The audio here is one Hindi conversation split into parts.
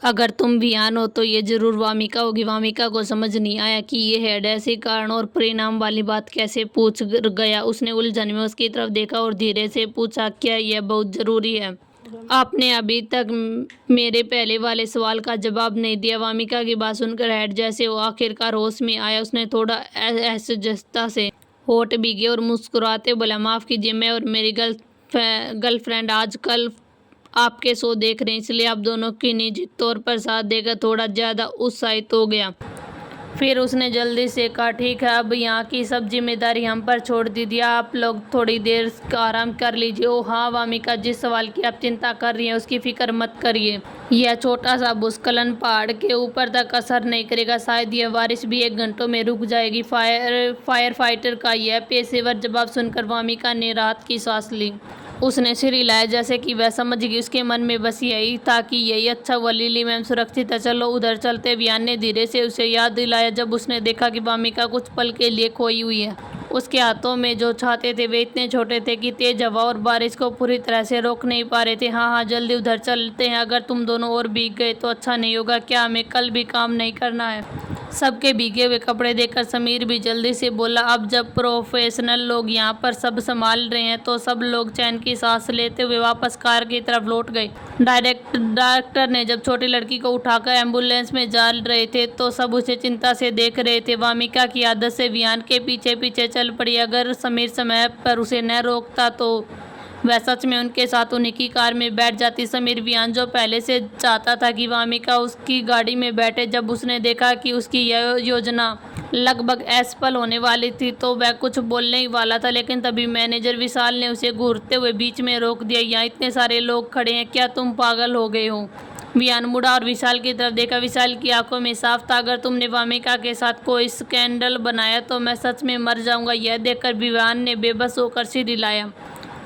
अगर तुम वियान हो तो ये जरूर वामिका होगी। वामिका को समझ नहीं आया कि ये है ऐसे कारण और परिणाम वाली बात कैसे पूछ गया। उसने उलझन में उसकी तरफ देखा और धीरे से पूछा, क्या यह बहुत जरूरी है? आपने अभी तक मेरे पहले वाले सवाल का जवाब नहीं दिया। वामिका की बात सुनकर हेड जैसे वो आखिरकार होश में आया। उसने थोड़ा असहजता से होठ भीगे और मुस्कुराते बोला, माफ कीजिए, मैं और मेरी गर्लफ्रेंड आजकल आपके शो देख रहे हैं, इसलिए आप दोनों की निजी तौर पर साथ देकर थोड़ा ज्यादा उत्साहित हो गया। फिर उसने जल्दी से कहा, ठीक है, अब यहाँ की सब जिम्मेदारी हम पर छोड़ दीजिए, आप लोग थोड़ी देर आराम कर लीजिए। ओह हाँ वामिका, जिस सवाल की आप चिंता कर रही हैं उसकी फिक्र मत करिए। यह छोटा सा भूस्खलन पहाड़ के ऊपर तक असर नहीं करेगा, शायद यह बारिश भी 1 घंटों में रुक जाएगी। फायर फाइटर का यह पेशेवर जवाब सुनकर वामिका ने राहत की सांस ली। उसने सिर हिलाया जैसे कि वह समझ गई। उसके मन में बस यही था कि यही अच्छा हुआ, लिली मैम सुरक्षित है, चलो उधर चलते। वियान ने धीरे से उसे याद दिलाया जब उसने देखा कि वामिका कुछ पल के लिए खोई हुई है। उसके हाथों में जो छाते थे वे इतने छोटे थे कि तेज हवा और बारिश को पूरी तरह से रोक नहीं पा रहे थे। हाँ हाँ, जल्दी उधर चलते हैं, अगर तुम दोनों और भीग गए तो अच्छा नहीं होगा। क्या हमें कल भी काम नहीं करना है? सबके भीगे हुए कपड़े देखकर समीर भी जल्दी से बोला, अब जब प्रोफेशनल लोग यहाँ पर सब संभाल रहे हैं तो सब लोग चैन की सांस लेते हुए वापस कार की तरफ लौट गए। डॉक्टर ने जब छोटी लड़की को उठाकर एम्बुलेंस में जा रहे थे तो सब उसे चिंता से देख रहे थे। वामिका की आदत से वियान के पीछे पीछे चल पड़ी। अगर समीर समय पर उसे न रोकता तो वह सच में उनके साथ उन्हीं की कार में बैठ जाती। समीर वियान जो पहले से चाहता था कि वामिका उसकी गाड़ी में बैठे, जब उसने देखा कि उसकी यह योजना लगभग असफल होने वाली थी तो वह कुछ बोलने ही वाला था, लेकिन तभी मैनेजर विशाल ने उसे घूरते हुए बीच में रोक दिया। यहाँ इतने सारे लोग खड़े हैं, क्या तुम पागल हो गए हो? वियान मुड़ा और विशाल की तरफ देखा। विशाल की आंखों में साफ था, अगर तुमने वामिका के साथ कोई स्कैंडल बनाया तो मैं सच में मर जाऊंगा। यह देखकर वियान ने बेबस होकर सिर हिलाया।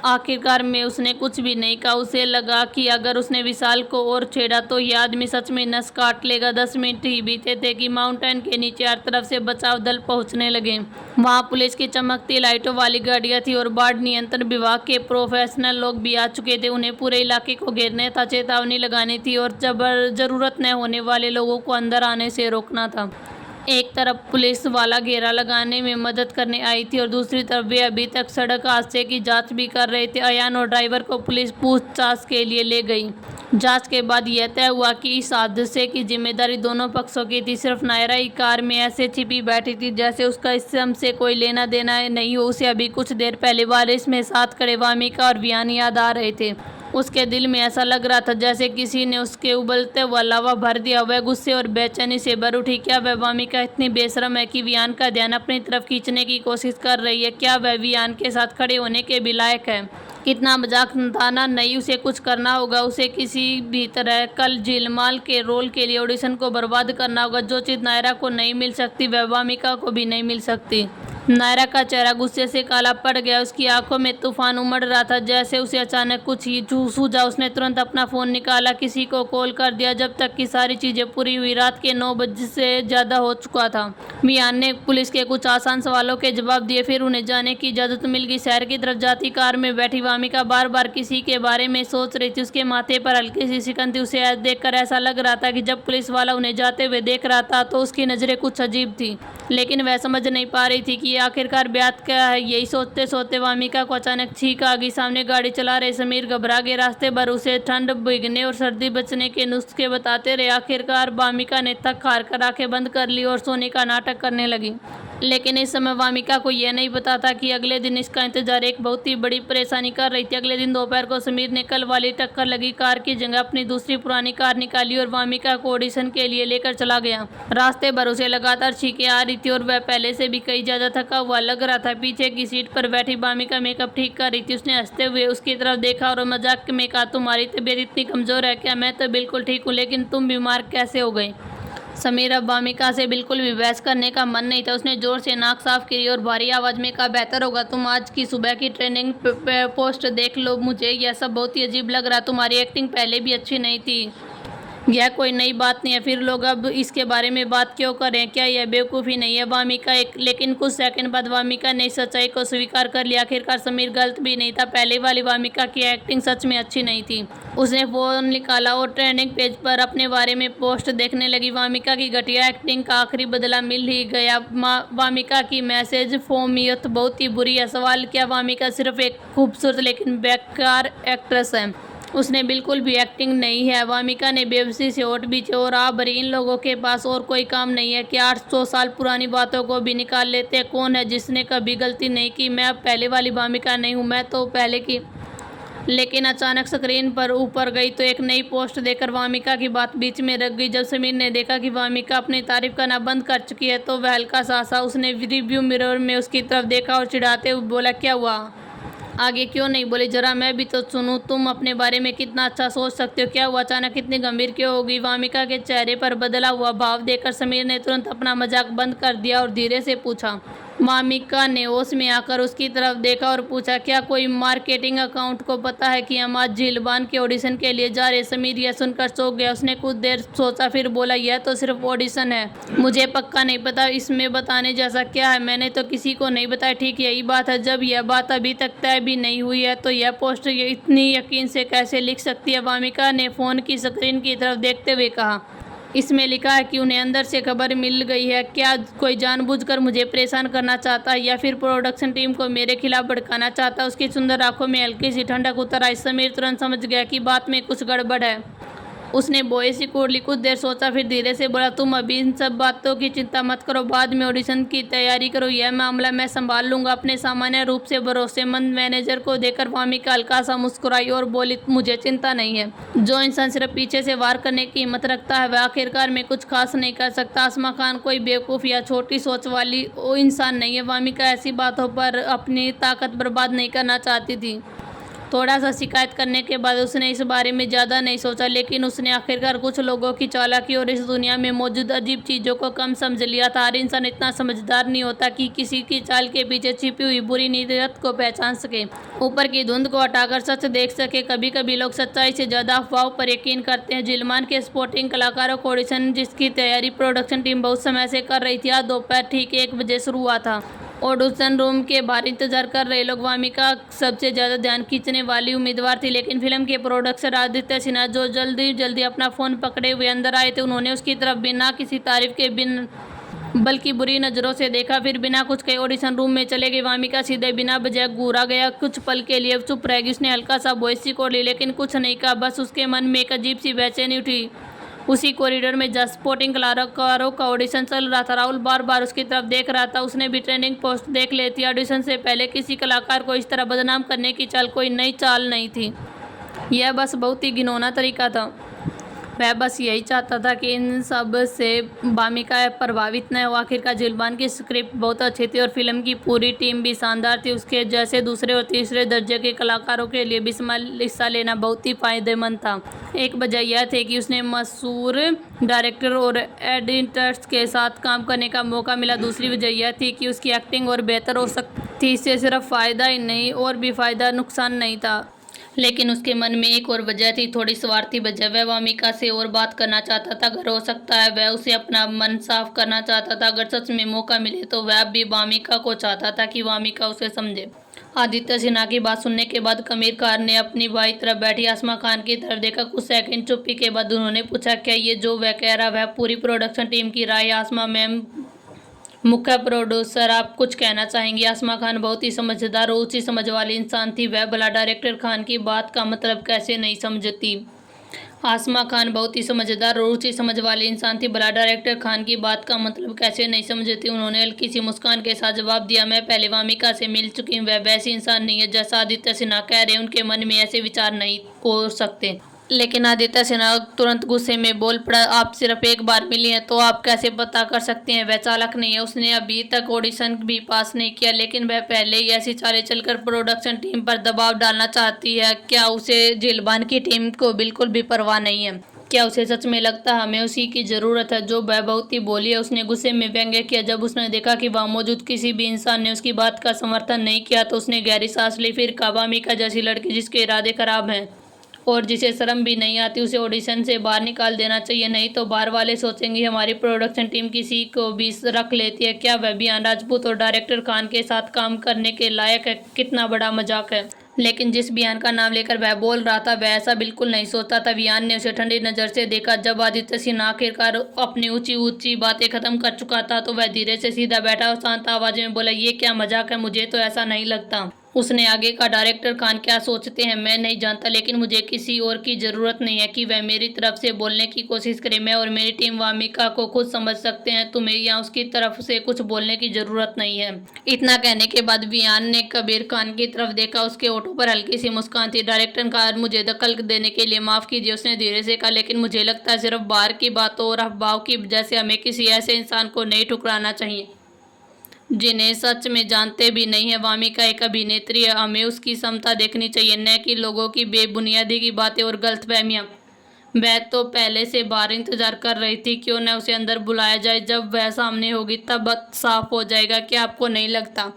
आखिरकार में उसने कुछ भी नहीं कहा। उसे लगा कि अगर उसने विशाल को और छेड़ा तो यह आदमी सच में नस काट लेगा। 10 मिनट ही बीते थे कि माउंटेन के नीचे हर तरफ से बचाव दल पहुंचने लगे। वहां पुलिस की चमकती लाइटों वाली गाड़ियां थी और बाढ़ नियंत्रण विभाग के प्रोफेशनल लोग भी आ चुके थे। उन्हें पूरे इलाके को घेरने था, चेतावनी लगानी थी और जरूरत न होने वाले लोगों को अंदर आने से रोकना था। एक तरफ पुलिस वाला घेरा लगाने में मदद करने आई थी और दूसरी तरफ वे अभी तक सड़क हादसे की जांच भी कर रहे थे। अयान और ड्राइवर को पुलिस पूछताछ के लिए ले गई। जांच के बाद यह तय हुआ कि इस हादसे की जिम्मेदारी दोनों पक्षों की थी। सिर्फ नायरा ही कार में ऐसे छिपी बैठी थी जैसे उसका इस से कोई लेना देना नहीं हो। उसे अभी कुछ देर पहले बारिश में साथ खड़े वामिका और वियान याद आ रहे थे। उसके दिल में ऐसा लग रहा था जैसे किसी ने उसके उबलते हुआ लावा भर दिया। वह गुस्से और बेचैनी से भर उठी। क्या वह वामिका इतनी बेशरम है कि वियान का ध्यान अपनी तरफ खींचने की कोशिश कर रही है? क्या वह वियान के साथ खड़े होने के भी लायक है? कितना मजाक ताना नहीं, उसे कुछ करना होगा। उसे किसी भी तरह कल झिलमाल के रोल के लिए ऑडिशन को बर्बाद करना होगा। जो चीज़ नायरा को नहीं मिल सकती वह वामिका को भी नहीं मिल सकती। नायरा का चेहरा गुस्से से काला पड़ गया। उसकी आंखों में तूफान उमड़ रहा था जैसे उसे अचानक कुछ ही सूझा। उसने तुरंत अपना फ़ोन निकाला, किसी को कॉल कर दिया। जब तक की सारी चीज़ें पूरी हुई रात के 9 बजे से ज़्यादा हो चुका था। वियान ने पुलिस के कुछ आसान सवालों के जवाब दिए, फिर उन्हें जाने की इजाज़त मिल गई। शहर की तरफ जाती कार में बैठी वामिका बार बार किसी के बारे में सोच रही थी। उसके माथे पर हल्की सी सिकन थी। उसे देखकर ऐसा लग रहा था कि जब पुलिस वाला उन्हें जाते हुए देख रहा था तो उसकी नज़रें कुछ अजीब थी, लेकिन वह समझ नहीं पा रही थी कि आखिरकार बात क्या है। यही सोचते सोचते वामिका को अचानक छींक आ गई। सामने गाड़ी चला रहे समीर घबरा गए। रास्ते भर उसे ठंड, भीगने और सर्दी बचने के नुस्खे बताते रहे। आखिरकार वामिका ने थक हार कर आंखें बंद कर ली और सोने का नाटक करने लगी। लेकिन इस समय वामिका को यह नहीं पता था कि अगले दिन इसका इंतजार एक बहुत ही बड़ी परेशानी कर रही थी। अगले दिन दोपहर को समीर ने कल वाली टक्कर लगी कार की जगह अपनी दूसरी पुरानी कार निकाली और वामिका को ऑडिशन के लिए लेकर चला गया। रास्ते भर उसे लगातार छींकें आ रही थी और वह पहले से भी कई ज्यादा थका हुआ लग रहा था। पीछे की सीट पर बैठी वामिका मेकअप ठीक कर रही थी। उसने हंसते हुए उसकी तरफ देखा और मजाक में कहा, तुम्हारी तबीयत इतनी कमजोर है क्या? मैं तो बिल्कुल ठीक हूँ, लेकिन तुम बीमार कैसे हो गए? समीर अब वामिका से बिल्कुल भी बहस करने का मन नहीं था। उसने जोर से नाक साफ की और भारी आवाज में कहा, बेहतर होगा तुम आज की सुबह की ट्रेनिंग पोस्ट देख लो। मुझे यह सब बहुत ही अजीब लग रहा। तुम्हारी एक्टिंग पहले भी अच्छी नहीं थी। यह कोई नई बात नहीं है, फिर लोग अब इसके बारे में बात क्यों करें? क्या यह बेवकूफ़ी नहीं है? वामिका लेकिन कुछ सेकंड बाद वामिका ने सच्चाई को स्वीकार कर लिया। आखिरकार समीर गलत भी नहीं था, पहले वाली वामिका की एक्टिंग सच में अच्छी नहीं थी। उसने फ़ोन निकाला और ट्रेंडिंग पेज पर अपने बारे में पोस्ट देखने लगी। वामिका की घटिया एक्टिंग का आखिरी बदला मिल ही गया। वामिका की मैसेज फॉर्मियत बहुत ही बुरी है। सवाल क्या वामिका सिर्फ एक खूबसूरत लेकिन बेकार एक्ट्रेस है? उसने बिल्कुल भी एक्टिंग नहीं है। वामिका ने बेबसी से होठ बीचे और आ भरी। इन लोगों के पास और कोई काम नहीं है कि 800 साल पुरानी बातों को भी निकाल लेते? कौन है जिसने कभी गलती नहीं की? मैं अब पहले वाली वामिका नहीं हूँ, मैं तो पहले की। लेकिन अचानक स्क्रीन पर ऊपर गई तो एक नई पोस्ट देखकर वामिका की बात बीच में रख गई। जब समीर ने देखा कि वामिका अपनी तारीफ करना बंद कर चुकी है तो वह हल्का सा हंसा। उसने रिव्यू मिरर में उसकी तरफ देखा और चिढ़ाते हुए बोला, क्या हुआ? आगे क्यों नहीं बोली? जरा मैं भी तो सुनूं। तुम अपने बारे में कितना अच्छा सोच सकते हो। क्या हुआ? अचानक इतनी गंभीर क्यों होगी? वामिका के चेहरे पर बदला हुआ भाव देखकर समीर ने तुरंत अपना मजाक बंद कर दिया और धीरे से पूछा। वामिका ने होश में आकर उसकी तरफ देखा और पूछा, क्या कोई मार्केटिंग अकाउंट को पता है कि हम आज झीलबान के ऑडिशन के लिए जा रहे? समीर यह सुनकर चौंक गया। उसने कुछ देर सोचा, फिर बोला, यह तो सिर्फ ऑडिशन है, मुझे पक्का नहीं पता इसमें बताने जैसा क्या है। मैंने तो किसी को नहीं बताया। ठीक यही बात है, जब यह बात अभी तक तय भी नहीं हुई है तो यह पोस्ट इतनी यकीन से कैसे लिख सकती है? वामिका ने फोन की स्क्रीन की तरफ देखते हुए कहा, इसमें लिखा है कि उन्हें अंदर से खबर मिल गई है। क्या कोई जानबूझकर मुझे परेशान करना चाहता है या फिर प्रोडक्शन टीम को मेरे खिलाफ भड़काना चाहता है? उसकी सुंदर आंखों में हल्की सी ठंडक उतर आई। समीर तुरंत समझ गया कि बात में कुछ गड़बड़ है। उसने बोए सी कुर्ली। कुछ देर सोचा, फिर धीरे से बोला, तुम अभी इन सब बातों की चिंता मत करो, बाद में ऑडिशन की तैयारी करो, यह मामला मैं संभाल लूंगा। अपने सामान्य रूप से भरोसेमंद मैनेजर को देखकर वामिका हल्का सा मुस्कुराई और बोली, मुझे चिंता नहीं है। जो इंसान सिर्फ पीछे से वार करने की हिम्मत रखता है वह आखिरकार में कुछ खास नहीं कर सकता। आसमा खान कोई बेवकूफ़ या छोटी सोच वाली इंसान नहीं है। वामिका ऐसी बातों पर अपनी ताकत बर्बाद नहीं करना चाहती थी। थोड़ा सा शिकायत करने के बाद उसने इस बारे में ज़्यादा नहीं सोचा, लेकिन उसने आखिरकार कुछ लोगों की चालाकी और इस दुनिया में मौजूद अजीब चीज़ों को कम समझ लिया था। हर इंसान इतना समझदार नहीं होता कि किसी की चाल के पीछे छिपी हुई बुरी नीयत को पहचान सके, ऊपर की धुंध को हटाकर सच देख सके। कभी कभी लोग सच्चाई से ज़्यादा अफवाहों पर यकीन करते हैं। जिलमान के स्पोर्टिंग कलाकारों को ऑडिशन जिसकी तैयारी प्रोडक्शन टीम बहुत समय से कर रही थी, आज दोपहर ठीक 1 बजे शुरू हुआ था। ऑडिशन रूम के बाहर इंतजार कर रहे लोग। वामिका सबसे ज़्यादा ध्यान खींचने वाली उम्मीदवार थी, लेकिन फिल्म के प्रोड्यूसर आदित्य सिन्हा जो जल्दी अपना फ़ोन पकड़े हुए अंदर आए थे, उन्होंने उसकी तरफ बिना किसी तारीफ के बल्कि बुरी नज़रों से देखा। फिर बिना कुछ कहे ऑडिशन रूम में चले गए। वामिका सीधे बिना वजह घूरा गया। कुछ पल के लिए चुप रह गई। उसने हल्का सा वॉइस रिकॉर्ड ली, लेकिन कुछ नहीं कहा। बस उसके मन में एक अजीब सी बेचैनी उठी। उसी कॉरिडोर में जस्ट स्पोर्टिंग कलाकारों का ऑडिशन चल रहा था। राहुल बार बार उसकी तरफ देख रहा था। उसने भी ट्रेंडिंग पोस्ट देख ली थी। ऑडिशन से पहले किसी कलाकार को इस तरह बदनाम करने की चाल कोई नई चाल नहीं थी। यह बस बहुत ही घिनौना तरीका था। वह बस यही चाहता था कि इन सब से वामिका प्रभावित न हो। आखिरकार जिलबान की स्क्रिप्ट बहुत अच्छी थी और फिल्म की पूरी टीम भी शानदार थी। उसके जैसे दूसरे और तीसरे दर्जे के कलाकारों के लिए भी हिस्सा लेना बहुत ही फायदेमंद था। एक वजह यह थी कि उसने मशहूर डायरेक्टर और एडिटर्स के साथ काम करने का मौका मिला। दूसरी वजह यह थी कि उसकी एक्टिंग और बेहतर हो सकती थी। इससे सिर्फ फ़ायदा ही नहीं और भी फ़ायदा नुकसान नहीं था। लेकिन उसके मन में एक और वजह थी, थोड़ी स्वार्थी वजह। वह वामिका से और बात करना चाहता था। अगर हो सकता है वह उसे अपना मन साफ करना चाहता था। अगर सच में मौका मिले तो वह भी वामिका को चाहता था कि वामिका उसे समझे। आदित्य सिन्हा की बात सुनने के बाद कमीर खान ने अपनी बाई तरफ बैठी आसमा खान की तरफ देखा। कुछ सेकंड चुप्पी के बाद उन्होंने पूछा, क्या ये जो वह कह रहा वह पूरी प्रोडक्शन टीम की राय? आसमा मैम, मुख्य प्रोड्यूसर, आप कुछ कहना चाहेंगी? आसमा खान बहुत ही समझदार और ऊंची समझ वाली इंसान थी। वह भला डायरेक्टर खान की बात का मतलब कैसे नहीं समझती? आसमा खान बहुत ही समझदार और ऊंची समझ वाली इंसान थी। भला डायरेक्टर खान की बात का मतलब कैसे नहीं समझती? उन्होंने हल्की सी मुस्कान के साथ जवाब दिया, मैं पहले वामिका से मिल चुकी हूँ। वह वैसी इंसान नहीं है जैसा आदित्य सिन्हा कह रहे हैं। उनके मन में ऐसे विचार नहीं हो सकते। लेकिन आदित्य सिन्हा तुरंत गुस्से में बोल पड़ा, आप सिर्फ एक बार मिली हैं तो आप कैसे पता कर सकते हैं? वह चालाक नहीं है। उसने अभी तक ऑडिशन भी पास नहीं किया, लेकिन वह पहले ही ऐसी चालें चलकर प्रोडक्शन टीम पर दबाव डालना चाहती है। क्या उसे जिलबान की टीम को बिल्कुल भी परवाह नहीं है? क्या उसे सच में लगता है हमें उसी की ज़रूरत है? जो वह बहुत ही बोली है। उसने गुस्से में व्यंग्य किया। जब उसने देखा कि वहाँ मौजूद किसी भी इंसान ने उसकी बात का समर्थन नहीं किया तो उसने गहरी सांस ली। फिर कहा, वामिका जैसी लड़की जिसके इरादे खराब हैं और जिसे शर्म भी नहीं आती उसे ऑडिशन से बाहर निकाल देना चाहिए, नहीं तो बाहर वाले सोचेंगे हमारी प्रोडक्शन टीम किसी को भी रख लेती है। क्या वह वियान राजपूत और डायरेक्टर खान के साथ काम करने के लायक है? कितना बड़ा मजाक है। लेकिन जिस वियान का नाम लेकर वह बोल रहा था वह ऐसा बिल्कुल नहीं सोचता था। वियान ने उसे ठंडी नज़र से देखा। जब आदित्य सिन्हा आखिरकार अपनी ऊंची ऊंची बातें खत्म कर चुका था तो वह धीरे से सीधा बैठा और शांत आवाज में बोला, ये क्या मजाक है? मुझे तो ऐसा नहीं लगता। उसने आगे का, डायरेक्टर खान क्या सोचते हैं मैं नहीं जानता, लेकिन मुझे किसी और की ज़रूरत नहीं है कि वह मेरी तरफ से बोलने की कोशिश करे। मैं और मेरी टीम वामिका को खुद समझ सकते हैं, तुम्हें या उसकी तरफ से कुछ बोलने की ज़रूरत नहीं है। इतना कहने के बाद वियान ने कबीर खान की तरफ देखा। उसके होठों पर हल्की सी मुस्कान थी। डायरेक्टर खान, मुझे दखल देने के लिए माफ़ कीजिए, उसने धीरे से कहा, लेकिन मुझे लगता है सिर्फ बाहर की बातों और अफवाह की वजह से हमें किसी ऐसे इंसान को नहीं ठुकराना चाहिए जिन्हें सच में जानते भी नहीं है। वामिका एक अभिनेत्री है, हमें उसकी क्षमता देखनी चाहिए, न कि लोगों की बेबुनियादी की बातें और गलतफहमियां। वह तो पहले से बाहर इंतजार कर रही थी, क्यों न उसे अंदर बुलाया जाए। जब वह सामने होगी तब साफ हो जाएगा। क्या आपको नहीं लगता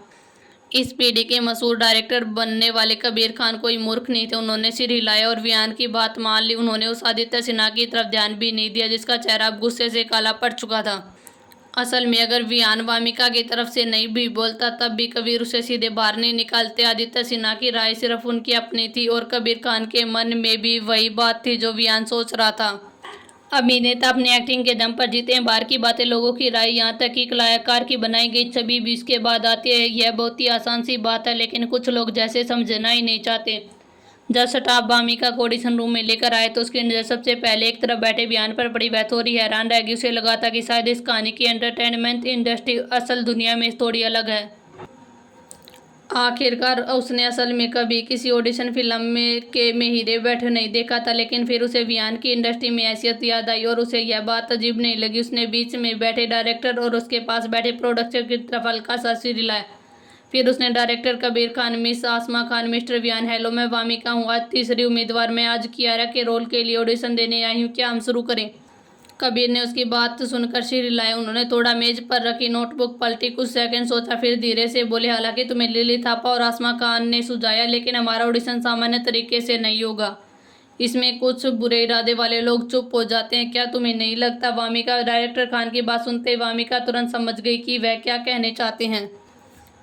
इस पीढ़ी के मशहूर डायरेक्टर बनने वाले कबीर खान कोई मूर्ख नहीं थे? उन्होंने सिर हिलाया और वियान की बात मान ली। उन्होंने उस आदित्य सिन्हा की तरफ ध्यान भी नहीं दिया जिसका चेहरा अब गुस्से से काला पड़ चुका था। असल में अगर वियान वामिका की तरफ से नहीं भी बोलता तब भी कबीर उसे सीधे बाहर नहीं निकालते। आदित्य सिन्हा की राय सिर्फ उनकी अपनी थी और कबीर खान के मन में भी वही बात थी जो वियान सोच रहा था। अभिनेता अपने एक्टिंग के दम पर जीते हैं। बाहर की बातें, लोगों की राय, यहाँ तक कि कलाकार की बनाई गई छवि भी इसके बाद आती है। यह बहुत ही आसान सी बात है, लेकिन कुछ लोग जैसे समझना ही नहीं चाहते। जब स्टाफ वामिका को ऑडिशन रूम में लेकर आए तो उसकी नज़र सबसे पहले एक तरफ बैठे वियान पर पड़ी। वह थोड़ी हैरान रह गई। उसे लगा था कि शायद इस कहानी की एंटरटेनमेंट इंडस्ट्री असल दुनिया में थोड़ी अलग है। आखिरकार उसने असल में कभी किसी ऑडिशन फिल्म में हीरे बैठे नहीं देखा था, लेकिन फिर उसे वियान की इंडस्ट्री में हैसियत याद आई और उसे यह बात अजीब नहीं लगी। उसने बीच में बैठे डायरेक्टर और उसके पास बैठे प्रोडक्शन की तरफ हल्का सा सिर हिलाया। फिर उसने डायरेक्टर कबीर खान, मिस आसमा खान, मिस्टर वियान, हेलो मैं वामिका हूँ, आज तीसरी उम्मीदवार। मैं आज कियारा के रोल के लिए ऑडिशन देने आई हूँ, क्या हम शुरू करें? कबीर ने उसकी बात सुनकर सिर हिलाया। उन्होंने थोड़ा मेज पर रखी नोटबुक पलटी, कुछ सेकंड सोचा, फिर धीरे से बोले, हालांकि तुम्हें लिली थापा और आसमा खान ने सुझाया, लेकिन हमारा ऑडिशन सामान्य तरीके से नहीं होगा। इसमें कुछ बुरे इरादे वाले लोग चुप हो जाते हैं, क्या तुम्हें नहीं लगता? वामिका, डायरेक्टर खान की बात सुनते वामिका तुरंत समझ गई कि वह क्या कहने चाहते हैं।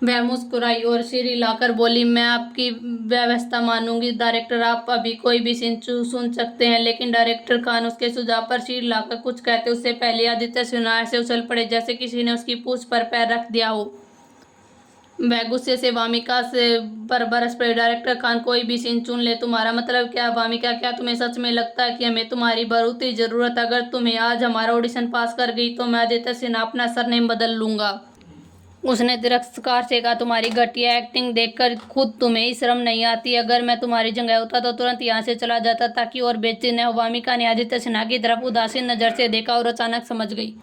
वह मुस्कुराई और सिर हिलाकर बोली, मैं आपकी व्यवस्था मानूंगी डायरेक्टर, आप अभी कोई भी सीन सुन सकते हैं। लेकिन डायरेक्टर खान उसके सुझाव पर सिर हिलाकर कुछ कहते उससे पहले आदित्य सिन्हा से उछल पड़े जैसे किसी ने उसकी पूंछ पर पैर रख दिया हो। वह गुस्से से वामिका से पर बरस पड़े, डायरेक्टर खान कोई भी सीन चुन ले, तुम्हारा मतलब क्या? वामिका, क्या तुम्हें सच में लगता है कि हमें तुम्हारी बहुत ही ज़रूरत? अगर तुम्हें आज हमारा ऑडिशन पास कर गई तो मैं आदित्य सिन्हा अपना सरनेम बदल लूँगा। उसने तिरस्कार से कहा, तुम्हारी घटिया एक्टिंग देखकर खुद तुम्हें ही शर्म नहीं आती? अगर मैं तुम्हारी जगह होता तो तुरंत यहाँ से चला जाता ताकि और बेइज्जती न हो। वामिका ने आदित्य सिन्हा की तरफ उदासीन नज़र से देखा और अचानक समझ गई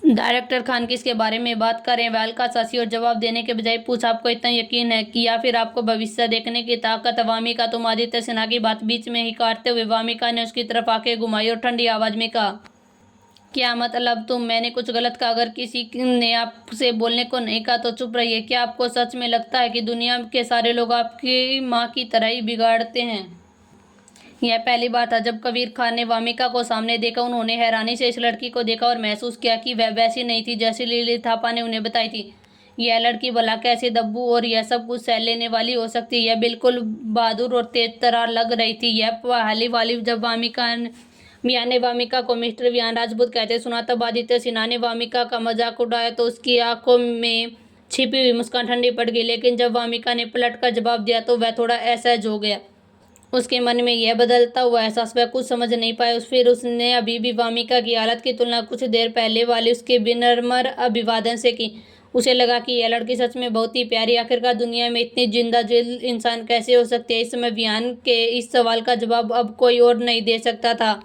डायरेक्टर खान किसके बारे में बात कर रहे हैं। वह हल्का सा और जवाब देने के बजाय पूछा, आपको इतना यकीन है कि या फिर आपको भविष्य देखने की ताकत है? वामिका, तुम आदित्य सिन्हा की बात बीच में ही काटते हुए वामिका ने उसकी तरफ आंखें घुमाई और ठंडी आवाज में कहा, क्या मतलब मैंने कुछ गलत कहा? अगर किसी ने आपसे बोलने को नहीं कहा तो चुप रहिए। क्या आपको सच में लगता है कि दुनिया के सारे लोग आपकी माँ की तरह ही बिगाड़ते हैं? यह पहली बार था जब कबीर खान ने वामिका को सामने देखा। उन्होंने हैरानी से इस लड़की को देखा और महसूस किया कि वह वैसी नहीं थी जैसी लिली थापा ने उन्हें बताई थी। यह लड़की भला कैसे दब्बू और यह सब कुछ सह लेने वाली हो सकती है? यह बिल्कुल बहादुर और तेज तरह लग रही थी। यह पहली वाली जब वियान ने वामिका को मिस्टर वियान राजपूत कहते सुना तब आदित्य सिन्हा ने वामिका का मजाक उड़ाया तो उसकी आंखों में छिपी हुई मुस्कान ठंडी पड़ गई। लेकिन जब वामिका ने पलट कर जवाब दिया तो वह थोड़ा असहज हो गया। उसके मन में यह बदलता हुआ एहसास वह कुछ समझ नहीं पाया। फिर उसने अभी भी वामिका की हालत की तुलना कुछ देर पहले वाले उसके विनम्र अभिवादन से की। उसे लगा कि यह लड़की सच में बहुत ही प्यारी, आखिरकार दुनिया में इतनी जिंदा दिल इंसान कैसे हो सकती है? इस समय वियान के इस सवाल का जवाब अब कोई और नहीं दे सकता था,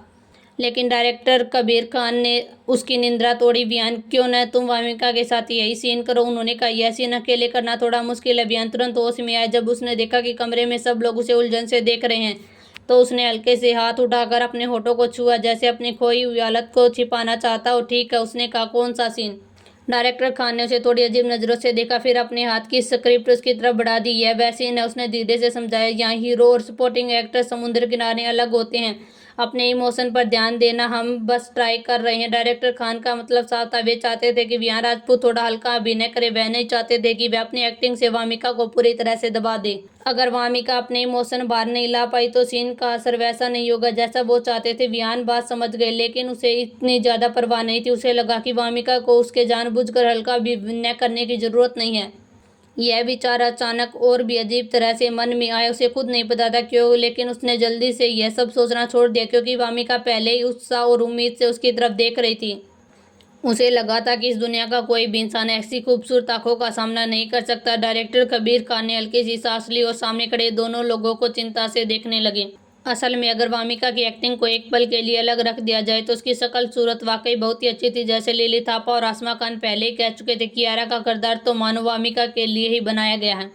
लेकिन डायरेक्टर कबीर खान ने उसकी निंद्रा तोड़ी। वियान, क्यों न तुम वामिका के साथ यही सीन करो? उन्होंने कहा, यह सीन अकेले करना थोड़ा मुश्किल है। वियान तुरंत होश में आया। जब उसने देखा कि कमरे में सब लोग उसे उलझन से देख रहे हैं तो उसने हल्के से हाथ उठाकर अपने होठों को छुआ जैसे अपनी खोई हुई हालत को छिपाना चाहता हो। ठीक है, उसने कहा, कौन सा सीन? डायरेक्टर खान ने उसे थोड़ी अजीब नजरों से देखा, फिर अपने हाथ की स्क्रिप्ट उसकी तरफ बढ़ा दी। यह वैसे ही न, उसने धीरे से समझाया। यहाँ हीरो और सपोर्टिंग एक्टर समुद्र किनारे अलग होते हैं, अपने इमोशन पर ध्यान देना हम बस ट्राई कर रहे हैं। डायरेक्टर खान का मतलब साफ था, वे चाहते थे कि विहान राजपूत थोड़ा हल्का अभिनय करे, वह नहीं चाहते थे कि वह अपनी एक्टिंग से वामिका को पूरी तरह से दबा दे। अगर वामिका अपने इमोशन बाहर नहीं ला पाई तो सीन का असर वैसा नहीं होगा जैसा वो चाहते थे। विहान बात समझ गए, लेकिन उसे इतनी ज्यादा परवाह नहीं थी। उसे लगा कि वामिका को उसके जानबूझकर हल्का अभिनय करने की जरूरत नहीं है। यह विचार अचानक और भी अजीब तरह से मन में आया। उसे खुद नहीं पता था क्यों, लेकिन उसने जल्दी से यह सब सोचना छोड़ दिया, क्योंकि वामिका पहले ही उत्साह और उम्मीद से उसकी तरफ देख रही थी। उसे लगा था कि इस दुनिया का कोई भी इंसान ऐसी खूबसूरत आंखों का सामना नहीं कर सकता। डायरेक्टर कबीर खान ने हल्की सी सांस ली और सामने खड़े दोनों लोगों को चिंता से देखने लगे। असल में अगर वामिका की एक्टिंग को एक पल के लिए अलग रख दिया जाए तो उसकी शक्ल सूरत वाकई बहुत ही अच्छी थी। जैसे लिली थापा और आसमा खान पहले ही कह चुके थे, कियारा का किरदार तो मानो वामिका के लिए ही बनाया गया है।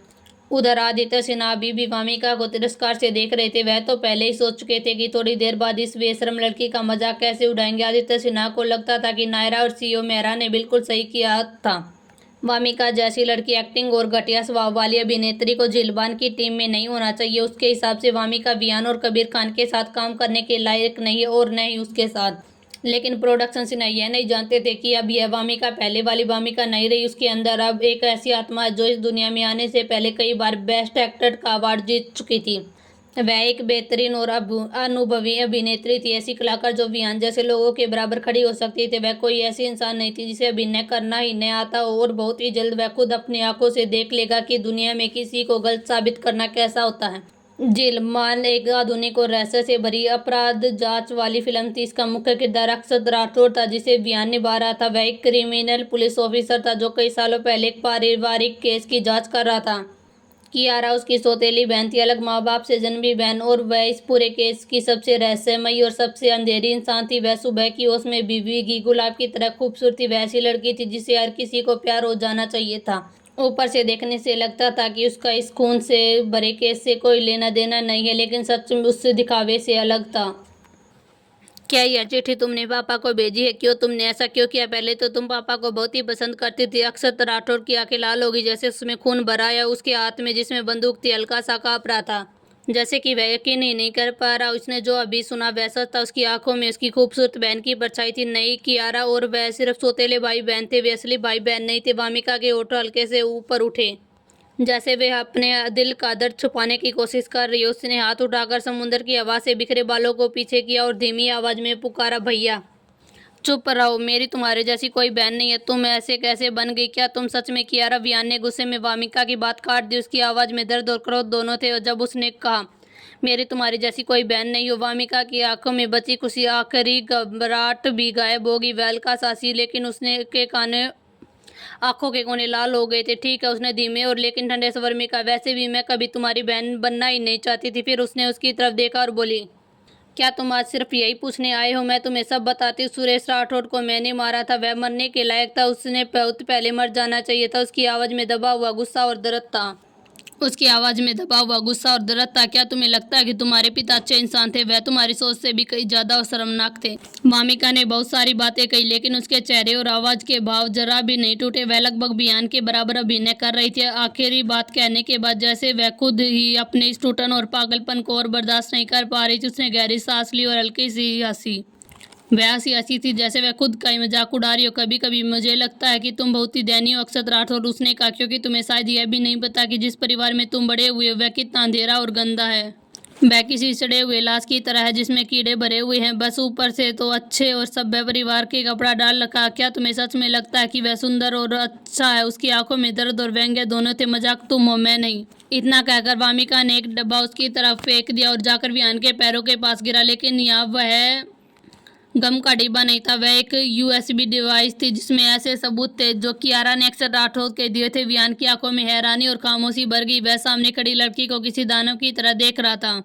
उधर आदित्य सिन्हा अभी भी वामिका को तिरस्कार से देख रहे थे। वह तो पहले ही सोच चुके थे कि थोड़ी देर बाद इस बेशरम लड़की का मजाक कैसे उड़ाएंगे। आदित्य सिन्हा को लगता था कि नायरा और सीओ मेहरा ने बिल्कुल सही किया था। वामिका जैसी लड़की एक्टिंग और घटिया स्वभाव वाली अभिनेत्री को झीलबान की टीम में नहीं होना चाहिए। उसके हिसाब से वामिका विहान और कबीर खान के साथ काम करने के लायक नहीं है, और न ही उसके साथ। लेकिन प्रोडक्शन से यह नहीं जानते थे कि अब यह वामिका पहले वाली वामिका नहीं रही। उसके अंदर अब एक ऐसी आत्मा है जो इस दुनिया में आने से पहले कई बार बेस्ट एक्टर का अवार्ड जीत चुकी थी। वह एक बेहतरीन और अनुभवी अभिनेत्री थी, ऐसी कलाकार जो विहान जैसे लोगों के बराबर खड़ी हो सकती थी। वह कोई ऐसी इंसान नहीं थी जिसे अभिनय करना ही नहीं आता हो, और बहुत ही जल्द वह खुद अपनी आंखों से देख लेगा कि दुनिया में किसी को गलत साबित करना कैसा होता है। झीलबान एक आधुनिक और रहस्य से भरी अपराध जांच वाली फिल्म थी। इसका मुख्य किरदार अक्षत राठौर था, जिसे विहान निभा रहा था। वह एक क्रिमिनल पुलिस ऑफिसर था जो कई सालों पहले एक पारिवारिक केस की जांच कर रहा था। कियारा उसकी सौतेली बहन थी, अलग माँ बाप से जन्मी बहन, और वह इस पूरे केस की सबसे रहस्यमयी और सबसे अंधेरी इंसान थी। वह सुबह की ओस में भीगी गुलाब की तरह खूबसूरत थी। वह ऐसी लड़की थी जिसे हर किसी को प्यार हो जाना चाहिए था। ऊपर से देखने से लगता था कि उसका इस खून से भरे केस से कोई लेना देना नहीं है, लेकिन सच में उससे दिखावे से अलग था। क्या यह चिट्ठी तुमने पापा को भेजी है? क्यों तुमने ऐसा क्यों किया? पहले तो तुम पापा को बहुत ही पसंद करती थी। अक्षत राठौर की आंखें लाल हो गई, जैसे उसमें खून भरा या उसके हाथ में जिसमें बंदूक थी हल्का सा कांप रहा था, जैसे कि वह यकीन ही नहीं कर पा रहा। उसने जो अभी सुना वह सच था। उसकी आंखों में उसकी खूबसूरत बहन की परछाई थी। नहीं, कियारा और वह सिर्फ सौतेले भाई बहन थे, वे असली भाई बहन नहीं थे। वामिका के होंठ हल्के से ऊपर उठे, जैसे वे अपने दिल का दर्द छुपाने की कोशिश कर रही हो। उसने हाथ उठाकर समुद्र की हवा से बिखरे बालों को पीछे किया और धीमी आवाज में पुकारा, भैया चुप रहो, मेरी तुम्हारे जैसी कोई बहन नहीं है। तुम ऐसे कैसे बन गई? क्या तुम सच में? कियारा विहान ने गुस्से में वामिका की बात काट दी। उसकी आवाज में दर्द और क्रोध दोनों थे। और जब उसने कहा मेरी तुम्हारी जैसी कोई बहन नहीं हो, वामिका की आंखों में बची खुशी आखिरी घबराहट भी गायब होगी। वह हल्का सा हंसी, लेकिन उसने के काने आंखों के कोने लाल हो गए थे। ठीक है, उसने धीमे और लेकिन ठंडे स्वर में कहा, वैसे भी मैं कभी तुम्हारी बहन बनना ही नहीं चाहती थी। फिर उसने उसकी तरफ देखा और बोली, क्या तुम आज सिर्फ यही पूछने आए हो? मैं तुम्हें सब बताती हूँ। सुरेश राठौर को मैंने मारा था, वह मरने के लायक था, उसने बहुत पहले मर जाना चाहिए था। उसकी आवाज में दबा हुआ गुस्सा और दर्द था। क्या तुम्हें लगता है कि तुम्हारे पिता अच्छे इंसान थे? वह तुम्हारी सोच से भी कहीं ज्यादा शर्मनाक थे। वामिका ने बहुत सारी बातें कही, लेकिन उसके चेहरे और आवाज के भाव जरा भी नहीं टूटे। वह लगभग विहान के बराबर अभिनय कर रही थी। आखिरी बात कहने के बाद जैसे वह खुद ही अपने इस टूटन और पागलपन को और बर्दाश्त नहीं कर पा रही थी। उसने गहरी सांस ली और हल्की सी हंसी। वह हंसी थी जैसे वह खुद का ही मजाक उड़ा रही हो। कभी कभी मुझे लगता है कि तुम बहुत ही दयनीय हो अक्षत राठौर, उसने कहा, क्योंकि तुम्हें शायद यह भी नहीं पता कि जिस परिवार में तुम बड़े हुए हो वह कितना अंधेरा और गंदा है। वह किसी सड़े हुए लाश की तरह है जिसमें कीड़े भरे हुए हैं, बस ऊपर से तो अच्छे और सभ्य परिवार के कपड़ा डाल रखा। क्या तुम्हें सच में लगता है कि वह सुंदर और अच्छा है? उसकी आंखों में दर्द और व्यंग्य दोनों थे। मजाक तुम हो, मैं नहीं। इतना कहकर वामिका ने एक डब्बा उसकी तरफ फेंक दिया और जाकर विहान के पैरों के पास गिरा। लेकिन यहाँ वह गम का डिब्बा नहीं था, वह एक USB डिवाइस थी जिसमें ऐसे सबूत थे जो कियारा ने अक्षत राठौर के दिए थे। विहान की आंखों में हैरानी और खामोशी भर गई। वह सामने खड़ी लड़की को किसी दानव की तरह देख रहा था।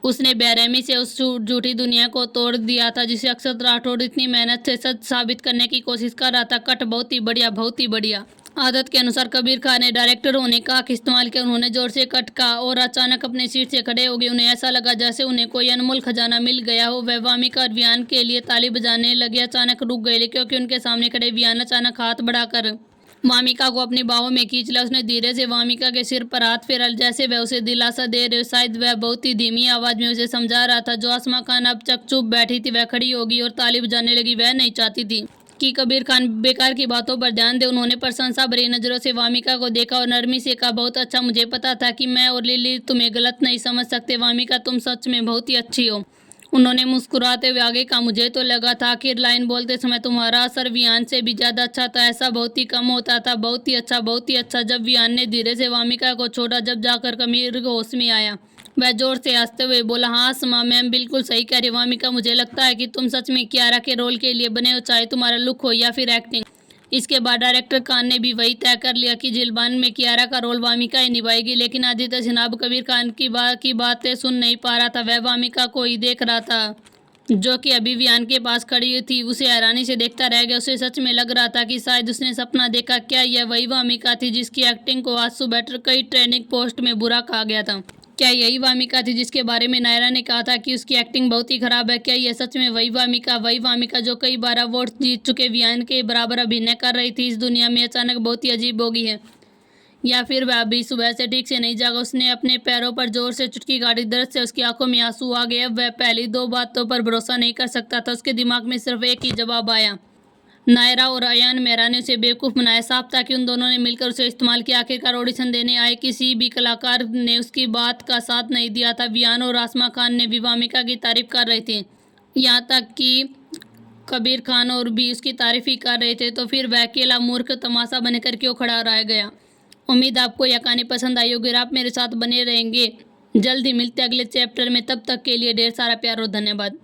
उसने बेरहमी से उस झूठी दुनिया को तोड़ दिया था जिसे अक्षत राठौर इतनी मेहनत से सच साबित करने की कोशिश कर रहा था। कट, बहुत ही बढ़िया, बहुत ही बढ़िया। आदत के अनुसार कबीर खान ने डायरेक्टर होने का हक इस्तेमाल किया। उन्होंने जोर से कटका और अचानक अपनी सीट से खड़े हो गए। उन्हें ऐसा लगा जैसे उन्हें कोई अनमोल खजाना मिल गया हो। वह वामिका और वियान के लिए ताली बजाने लगे। अचानक रुक गए क्योंकि उनके सामने खड़े वियान अचानक हाथ बढ़ाकर वामिका को अपनी बाहों में खींच लिया। उसने धीरे से वामिका के सिर पर हाथ फेरा जैसे वह उसे दिलासा दे रहे हो। शायद वह बहुत ही धीमी आवाज में उसे समझा रहा था। जो आसमा खान अब तक चुप बैठी थी वह खड़ी होगी और ताली बजाने लगी। वह नहीं चाहती थी कि कबीर खान बेकार की बातों पर ध्यान दे। उन्होंने प्रशंसा भरी नजरों से वामिका को देखा और नरमी से कहा, बहुत अच्छा, मुझे पता था कि मैं और लिली तुम्हें गलत नहीं समझ सकते। वामिका, तुम सच में बहुत ही अच्छी हो। उन्होंने मुस्कुराते हुए आगे कहा, मुझे तो लगा था आखिर लाइन बोलते समय तुम्हारा असर वियान से भी ज्यादा अच्छा था। ऐसा बहुत ही कम होता था। बहुत ही अच्छा, बहुत ही अच्छा। जब वियान ने धीरे से वामिका को छोड़ा, जब जाकर कबीर होश में आया, वह जोर से हंसते हुए बोला, हाँ आसमा मैम बिल्कुल सही कह रही वामिका, मुझे लगता है कि तुम सच में कियारा के रोल के लिए बने हो, चाहे तुम्हारा लुक हो या फिर एक्टिंग। इसके बाद डायरेक्टर खान ने भी वही तय कर लिया कि जिलबान में कियारा का रोल वामिका ही निभाएगी। लेकिन आदित्य सिन्हा कबीर खान की बातें सुन नहीं पा रहा था। वह वामिका को ही देख रहा था जो कि अभी वियान के पास खड़ी थी। उसे हैरानी से देखता रह गया। उसे सच में लग रहा था कि शायद उसने सपना देखा। क्या यह वही वामिका थी जिसकी एक्टिंग को आज सुबह कई ट्रेनिंग पोस्ट में बुरा कहा गया था? क्या यही वामिका थी जिसके बारे में नायरा ने कहा था कि उसकी एक्टिंग बहुत ही खराब है? क्या यह सच में वही वामिका जो कई बार अवार्ड जीत चुके वियान के बराबर अभिनय कर रही थी, इस दुनिया में अचानक बहुत ही अजीब हो गई है? या फिर वह अभी सुबह से ठीक से नहीं जागा? उसने अपने पैरों पर जोर से चुटकी काटी। दर्द से उसकी आंखों में आंसू आ गए। अब वह पहली दो बातों पर भरोसा नहीं कर सकता था। उसके दिमाग में सिर्फ एक ही जवाब आया। नायरा और अयान मेहरा ने उसे बेवकूफ़ बनाया। साफ था कि उन दोनों ने मिलकर उसे इस्तेमाल किया। आखिरकार ऑडिशन देने आए किसी भी कलाकार ने उसकी बात का साथ नहीं दिया था। वियान और आसमा खान ने भी वामिका की तारीफ कर रहे थे, यहाँ तक कि कबीर खान और भी उसकी तारीफ ही कर रहे थे। तो फिर वह अकेला मूर्ख तमाशा बनकर क्यों खड़ा रह गया? उम्मीद आपको यह कहानी पसंद आई होगी और आप मेरे साथ बने रहेंगे। जल्द ही मिलते अगले चैप्टर में। तब तक के लिए ढेर सारा प्यार और धन्यवाद।